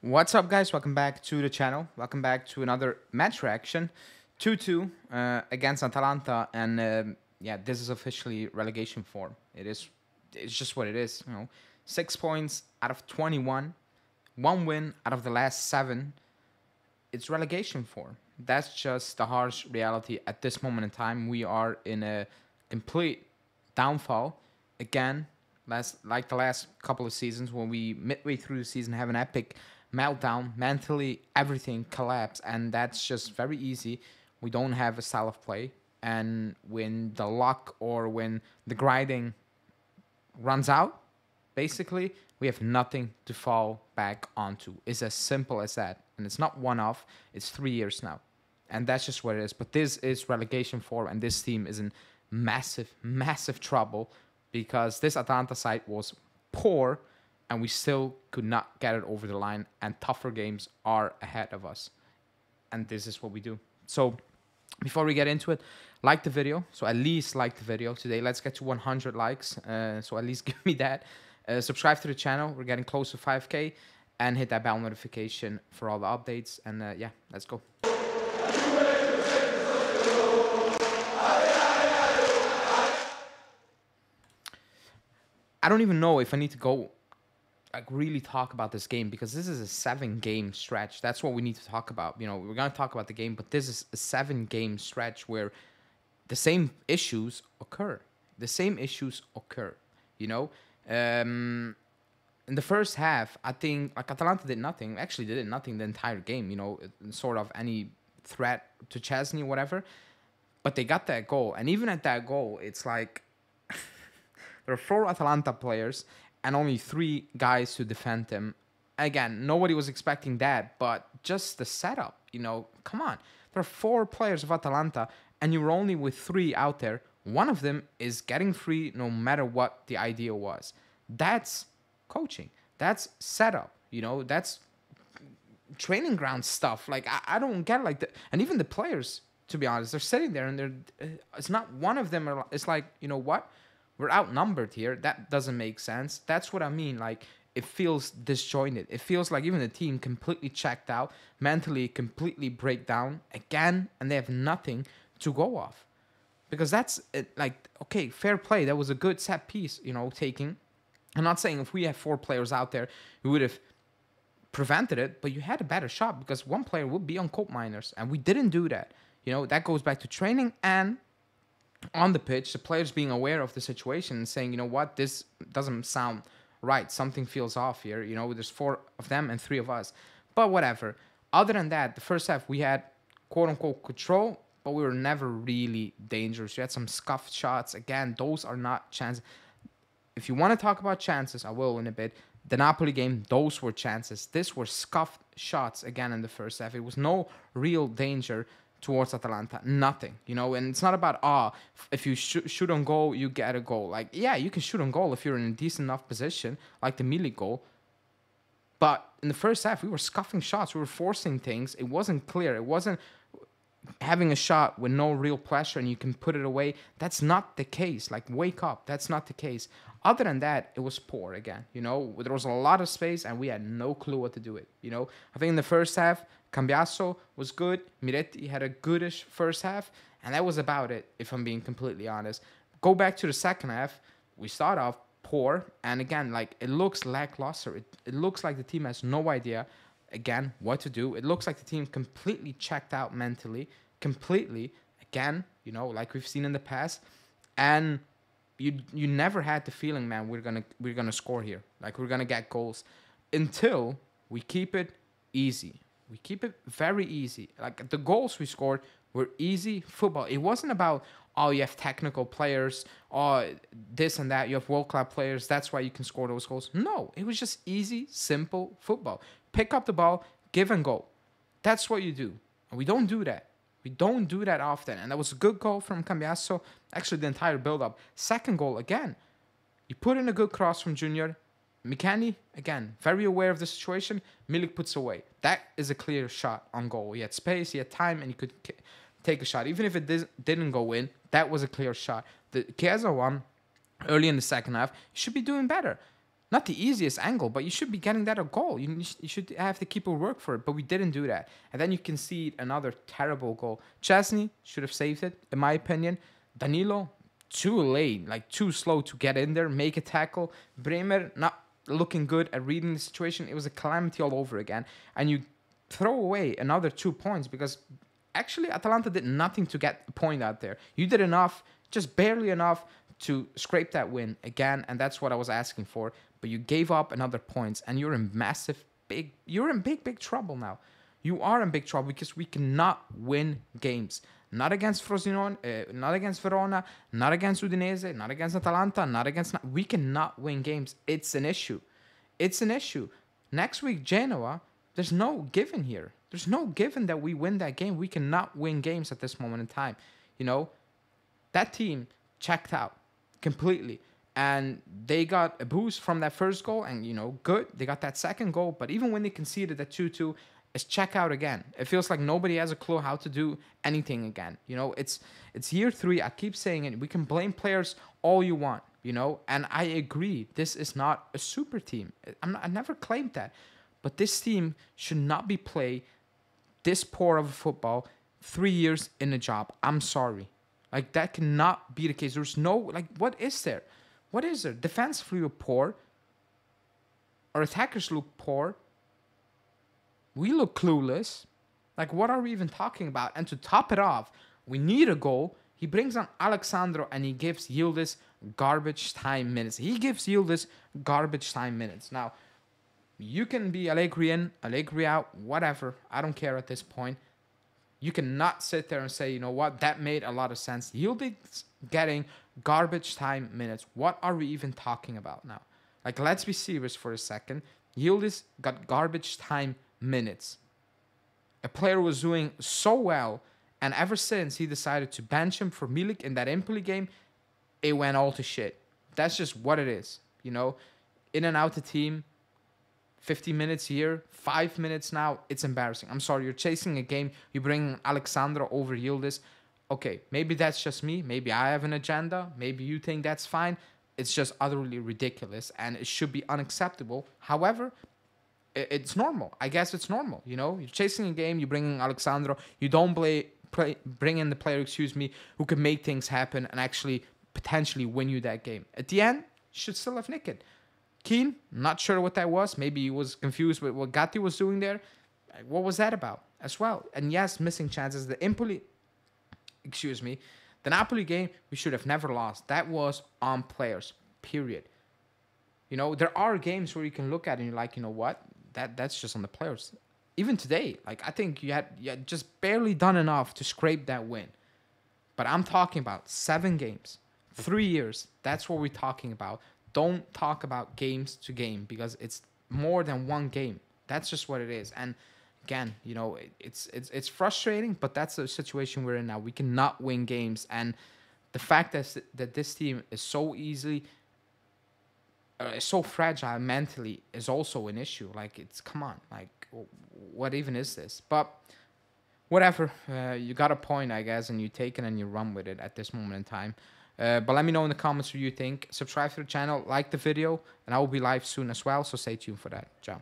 What's up, guys? Welcome back to the channel. Welcome back to another match reaction. 2-2 against Atalanta, and yeah, this is officially relegation form. It's just what it is. 6 points out of 21, one win out of the last 7. It's relegation form. That's just the harsh reality at this moment in time. We are in a complete downfall again. Like the last couple of seasons, when we midway through the season have an epic meltdown, mentally everything collapse, and that's just very easy. We don't have a style of play, and when the luck or when the grinding runs out, basically we have nothing to fall back onto. It's as simple as that, and it's not one-off. It's 3 years now, and that's just what it is. But this is relegation form, and this team is in massive trouble because this Atalanta side was poor, and we still could not get it over the line, and tougher games are ahead of us. And this is what we do. So before we get into it, like the video. So at least like the video today. Let's get to 100 likes. So at least give me that. Subscribe to the channel. We're getting close to 5K. And hit that bell notification for all the updates. And yeah, let's go. I don't even know if I need to go really talk about this game, because this is a 7-game stretch. That's what we need to talk about. We're going to talk about the game, but this is a 7-game stretch where the same issues occur. In the first half, I think Atalanta did nothing. Actually, they did nothing the entire game. Sort of any threat to Chesney, whatever. But they got that goal, and even at that goal, it's like there are 4 Atalanta players and only 3 guys to defend him. Again, nobody was expecting that, but just the setup, come on. There are 4 players of Atalanta, and you're only with 3 out there. One of them is getting free no matter what the idea was. That's coaching. That's setup, that's training ground stuff. I don't get and even the players, to be honest, they're sitting there and it's not one of them. It's like, you know what? We're outnumbered here. That doesn't make sense. That's what I mean. It feels disjointed. It feels like even the team completely checked out, mentally completely break down again, and they have nothing to go off. Because that's it, okay, fair play. That was a good set piece, taking. I'm not saying if we had 4 players out there, we would have prevented it, but you had a better shot because one player would be on coal miners, and we didn't do that. That goes back to training and on the pitch, the players being aware of the situation and saying, you know what, this doesn't sound right. Something feels off here. There's 4 of them and 3 of us. But whatever. Other than that, the first half, we had quote-unquote control, but we were never really dangerous. We had some scuffed shots. Again, those are not chances. If you want to talk about chances, I will in a bit. The Napoli game, those were chances. These were scuffed shots again in the first half. It was no real danger towards Atalanta, nothing, and it's not about, if you shoot on goal, you get a goal. Yeah, you can shoot on goal if you're in a decent enough position, like the Milik goal. But in the first half, we were scuffing shots, we were forcing things. It wasn't clear. It wasn't having a shot with no real pressure and you can put it away. That's not the case. Wake up. That's not the case. Other than that, it was poor again. There was a lot of space and we had no clue what to do it. I think in the first half, Cambiasso was good. Miretti had a goodish first half, and that was about it, if I'm being completely honest. Go back to the second half. We start off poor, and again, it looks lackluster. It looks like the team has no idea, again, what to do. It looks like the team completely checked out mentally, completely, again, like we've seen in the past. And you never had the feeling, man, we're gonna score here. We're gonna get goals until we keep it easy. We keep it very easy. The goals we scored were easy football. It wasn't about, you have technical players, this and that. You have world-class players. That's why you can score those goals. No, it was just easy, simple football. Pick up the ball, give and go. That's what you do. And we don't do that. We don't do that often. And that was a good goal from Cambiasso. Actually, the entire build-up. Second goal, again. You put in a good cross from Junior. Mikani, again, very aware of the situation. Milik puts away. That is a clear shot on goal. He had space, he had time, and he could take a shot. Even if it didn't go in, that was a clear shot. The Chiesa one, early in the second half, should be doing better. Not the easiest angle, but you should be getting that a goal. You should have the keeper work for it, but we didn't do that. And then you concede another terrible goal. Chesney should have saved it, in my opinion. Danilo, too late, like too slow to get in there, make a tackle. Bremer, not looking good at reading the situation. It was a calamity all over again. And you throw away another 2 points because actually Atalanta did nothing to get a point out there. You did enough, just barely enough to scrape that win again, and that's what I was asking for. But you gave up another points, and you're in big trouble now. You are in big trouble because we cannot win games. Not against Frosinone, not against Verona, not against Udinese, not against Atalanta, not against... We cannot win games. It's an issue. It's an issue. Next week, Genoa, there's no given here. There's no given that we win that game. We cannot win games at this moment in time. You know, that team checked out completely. And they got a boost from that first goal. And, you know, good. They got that second goal. But even when they conceded that 2-2, it's check out again. It feels like nobody has a clue how to do anything again. You know, it's year 3. I keep saying it. We can blame players all you want, you know. And I agree. This is not a super team. I never claimed that. But this team should not be played this poor of a football 3 years in a job. I'm sorry. Like, that cannot be the case. There's no, like, what is there? What is there? Defensively, we're poor. Our attackers look poor. We look clueless. Like, what are we even talking about? And to top it off, we need a goal. He brings on Alexandro and he gives Yildiz garbage time minutes. He gives Yildiz garbage time minutes. Now, you can be Allegri in, Allegri out, whatever. I don't care at this point. You cannot sit there and say, you know what, that made a lot of sense. Yildiz getting garbage time minutes. What are we even talking about now? Like, let's be serious for a second. Yildiz got garbage time minutes. A player was doing so well, and ever since he decided to bench him for Milik in that Empoli game, it went all to shit. That's just what it is. You know, in and out the team, 50 minutes here, 5 minutes now. It's embarrassing. I'm sorry, you're chasing a game. You bring Alexandro over Yildiz. Okay, maybe that's just me. Maybe I have an agenda. Maybe you think that's fine. It's just utterly ridiculous, and it should be unacceptable. However, it's normal. I guess it's normal. You know, you're chasing a game. You bring in Alexandro. You don't bring in the player, who can make things happen and actually potentially win you that game. At the end, you should still have nicked it. Keane, not sure what that was. Maybe he was confused with what Gatti was doing there. What was that about as well? And yes, missing chances. The Napoli game, we should have never lost. That was on players, period. You know, there are games where you can look at it and you're like, you know what? That's just on the players. Even today, like, I think you had just barely done enough to scrape that win. But I'm talking about 7 games, 3 years. That's what we're talking about. Don't talk about games to game because it's more than one game. That's just what it is. And again, you know, it's frustrating, but that's the situation we're in now. We cannot win games, and the fact that this team is so easily, so fragile mentally is also an issue. Like, it's, come on, like, what even is this? But whatever, you got a point, I guess, and you take it and you run with it at this moment in time. But let me know in the comments what you think. Subscribe to the channel, like the video, and I will be live soon as well, so stay tuned for that. Ciao.